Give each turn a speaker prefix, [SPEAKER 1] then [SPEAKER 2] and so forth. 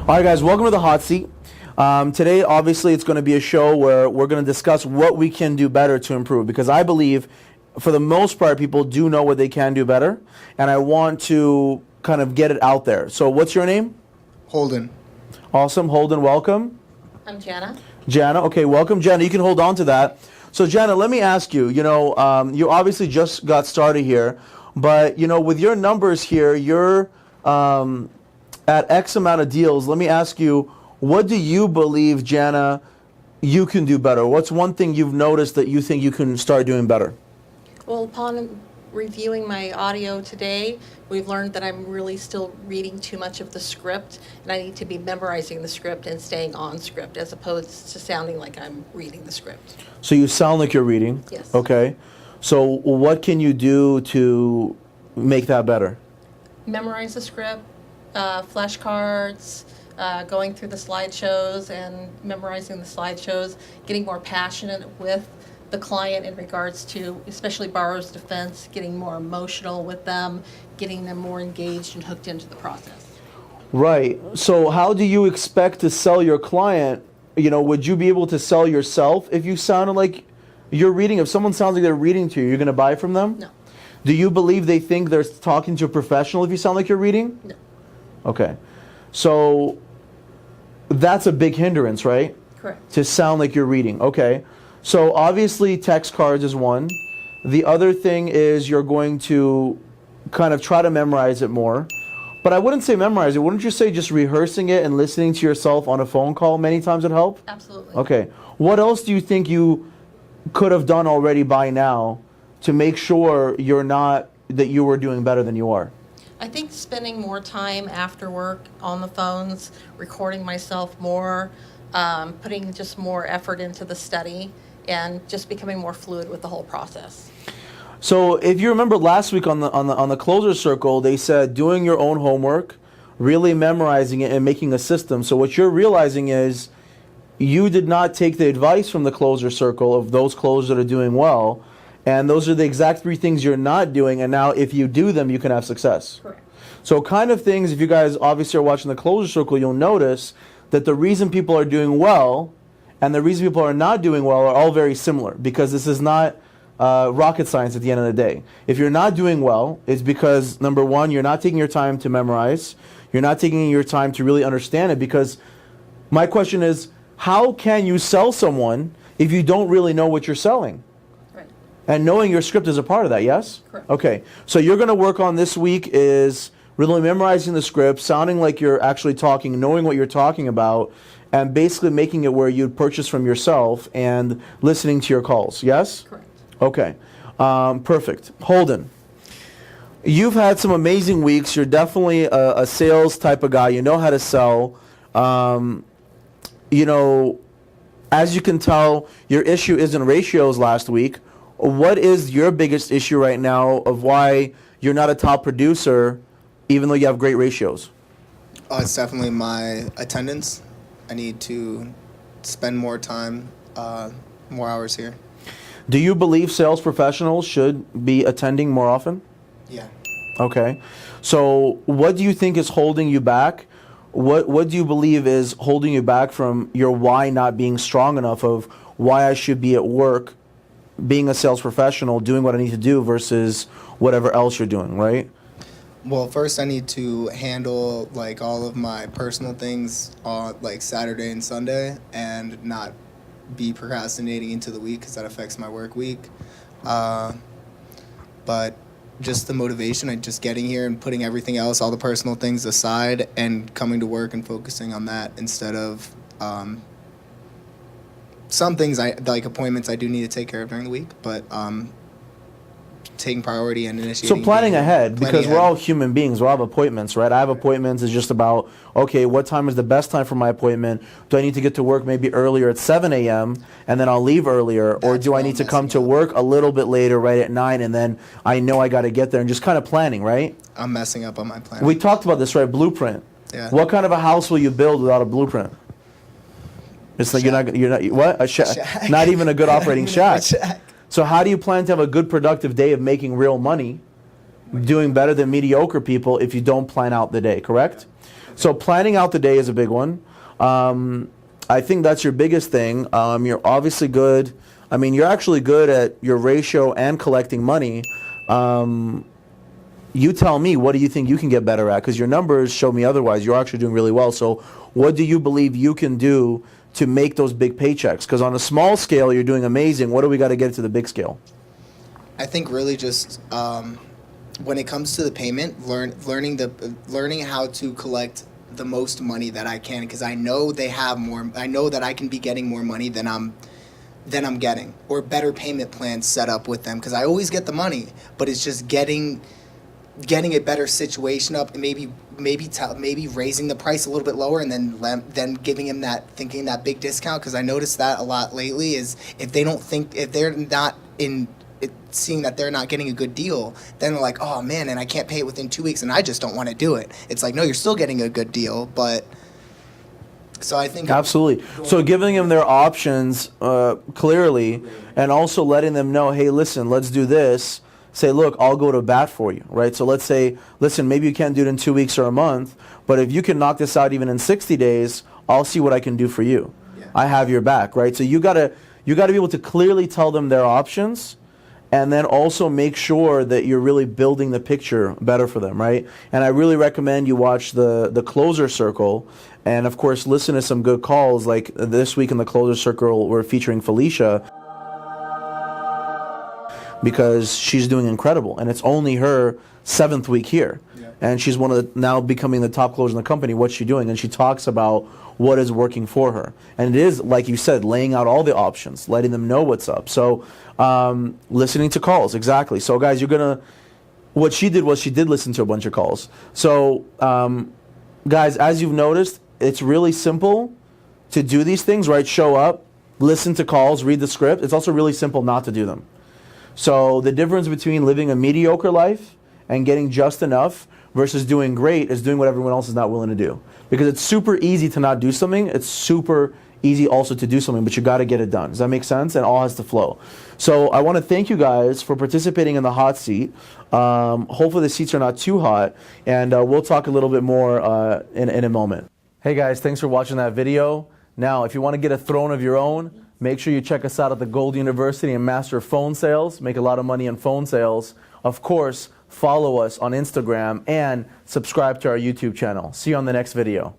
[SPEAKER 1] All right, guys, welcome to the hot seat. Today, obviously, it's going to be a show where we're going to discuss what we can do better to improve, because I believe, for the most part, people do know what they can do better, and I want to kind of get it out there. So what's your name?
[SPEAKER 2] Holden.
[SPEAKER 1] Awesome. Holden, welcome.
[SPEAKER 3] I'm Jana.
[SPEAKER 1] Jana, okay, welcome. Jana, you can hold on to that. So, Jana, let me ask you, you obviously just got started here, but, with your numbers here, you're at X amount of deals. Let me ask you, what do you believe, Jana, you can do better? What's one thing you've noticed that you think you can start doing better?
[SPEAKER 3] Well, upon reviewing my audio today, we've learned that I'm really still reading too much of the script, and I need to be memorizing the script and staying on script as opposed to sounding like I'm reading the script.
[SPEAKER 1] So you sound like you're reading?
[SPEAKER 3] Yes.
[SPEAKER 1] Okay. So what can you do to make that better?
[SPEAKER 3] Memorize the script, flashcards, going through the slideshows and memorizing the slideshows, getting more passionate with the client in regards to, especially borrower's defense, getting more emotional with them, getting them more engaged and hooked into the process.
[SPEAKER 1] Right. So how do you expect to sell your client? Would you be able to sell yourself if you sounded like you're reading? If someone sounds like they're reading to you, you're going to buy from them?
[SPEAKER 3] No.
[SPEAKER 1] Do you believe they think they're talking to a professional if you sound like you're reading?
[SPEAKER 3] No.
[SPEAKER 1] Okay. So that's a big hindrance, right?
[SPEAKER 3] Correct.
[SPEAKER 1] To sound like you're reading. Okay. So obviously text cards is one. The other thing is you're going to kind of try to memorize it more. But I wouldn't say memorize it. Wouldn't you say just rehearsing it and listening to yourself on a phone call many times would help?
[SPEAKER 3] Absolutely.
[SPEAKER 1] Okay. What else do you think you could have done already by now to make sure that you were doing better than you are?
[SPEAKER 3] I think spending more time after work on the phones, recording myself more, putting just more effort into the study, and just becoming more fluid with the whole process.
[SPEAKER 1] So if you remember last week on the closer circle, they said doing your own homework, really memorizing it, and making a system. So what you're realizing is you did not take the advice from the closer circle of those closers that are doing well, and those are the exact three things you're not doing, and now if you do them, you can have success.
[SPEAKER 3] Correct.
[SPEAKER 1] So kind of things, if you guys obviously are watching the closer circle, you'll notice that the reason people are doing well and the reason people are not doing well are all very similar, because this is not rocket science at the end of the day. If you're not doing well, it's because, number one, you're not taking your time to memorize. You're not taking your time to really understand it, because my question is, how can you sell someone if you don't really know what you're selling?
[SPEAKER 3] Right.
[SPEAKER 1] And knowing your script is a part of that, yes?
[SPEAKER 3] Correct.
[SPEAKER 1] Okay, so you're going to work on this week is really memorizing the script, sounding like you're actually talking, knowing what you're talking about, and basically making it where you'd purchase from yourself and listening to your calls, yes?
[SPEAKER 3] Correct.
[SPEAKER 1] Okay, perfect. Holden, you've had some amazing weeks. You're definitely a sales type of guy. You know how to sell. As you can tell, your issue isn't ratios last week. What is your biggest issue right now of why you're not a top producer, even though you have great ratios?
[SPEAKER 2] It's definitely my attendance. I need to spend more time, more hours here.
[SPEAKER 1] Do you believe sales professionals should be attending more often?
[SPEAKER 2] Yeah.
[SPEAKER 1] Okay. So what do you think is holding you back? What do you believe is holding you back from your why not being strong enough of why I should be at work, being a sales professional, doing what I need to do versus whatever else you're doing, right?
[SPEAKER 2] Well, first I need to handle all of my personal things on Saturday and Sunday, and not be procrastinating into the week, because that affects my work week. But just the motivation, just getting here and putting everything else, all the personal things aside, and coming to work and focusing on that instead of some things appointments I do need to take care of during the week, but taking priority and initiating.
[SPEAKER 1] So planning ahead, because we're all human beings. We all have appointments, right? I have appointments. It's just about, okay, what time is the best time for my appointment? Do I need to get to work maybe earlier at 7 a.m. and then I'll leave earlier? Or do I need to come to work a little bit later, right at 9, and then I know I got to get there, and just kind of planning, right?
[SPEAKER 2] I'm messing up on my plan.
[SPEAKER 1] We talked about this, right? Blueprint.
[SPEAKER 2] Yeah.
[SPEAKER 1] What kind of a house will you build without a blueprint? It's like you're not what? A shack. Not even a good operating shack. So how do you plan to have a good productive day of making real money, doing better than mediocre people if you don't plan out the day, correct? So planning out the day is a big one. I think that's your biggest thing. You're obviously good. I mean, you're actually good at your ratio and collecting money. You tell me, what do you think you can get better at? Because your numbers show me otherwise. You're actually doing really well. So what do you believe you can do to make those big paychecks? Because on a small scale, you're doing amazing. What do we got to get to the big scale?
[SPEAKER 2] I think really just when it comes to the payment, learning how to collect the most money that I can, because I know they have more. I know that I can be getting more money than I'm getting, or better payment plans set up with them, because I always get the money, but it's just getting a better situation up, and maybe raising the price a little bit lower, and then giving him thinking that big discount. Because I noticed that a lot lately is if they're not seeing that they're not getting a good deal, then they're like, oh man, and I can't pay it within 2 weeks, and I just don't want to do it. It's like, no, you're still getting a good deal, but so I think
[SPEAKER 1] absolutely. So giving them their options clearly, and also letting them know, hey, listen, let's do this. Say, look, I'll go to bat for you, right? So let's say, listen, maybe you can't do it in 2 weeks or a month, but if you can knock this out even in 60 days, I'll see what I can do for you. Yeah. I have your back, right? So you gotta be able to clearly tell them their options, and then also make sure that you're really building the picture better for them, right? And I really recommend you watch the Closer Circle, and of course listen to some good calls. Like this week in the Closer Circle, we're featuring Felicia, because she's doing incredible, and it's only her 7th week here. Yeah. And she's now becoming the top closer in the company. What's she doing? And she talks about what is working for her. And it is, like you said, laying out all the options, letting them know what's up. So listening to calls, exactly. So guys, what she did was she did listen to a bunch of calls. So guys, as you've noticed, it's really simple to do these things, right? Show up, listen to calls, read the script. It's also really simple not to do them. So the difference between living a mediocre life and getting just enough versus doing great is doing what everyone else is not willing to do. Because it's super easy to not do something. It's super easy also to do something, but you got to get it done. Does that make sense? And all has to flow. So I want to thank you guys for participating in the hot seat. Hopefully the seats are not too hot, and we'll talk a little bit more in a moment. Hey guys, thanks for watching that video. Now, if you want to get a throne of your own, make sure you check us out at the Gold University and master phone sales. Make a lot of money in phone sales. Of course, follow us on Instagram and subscribe to our YouTube channel. See you on the next video.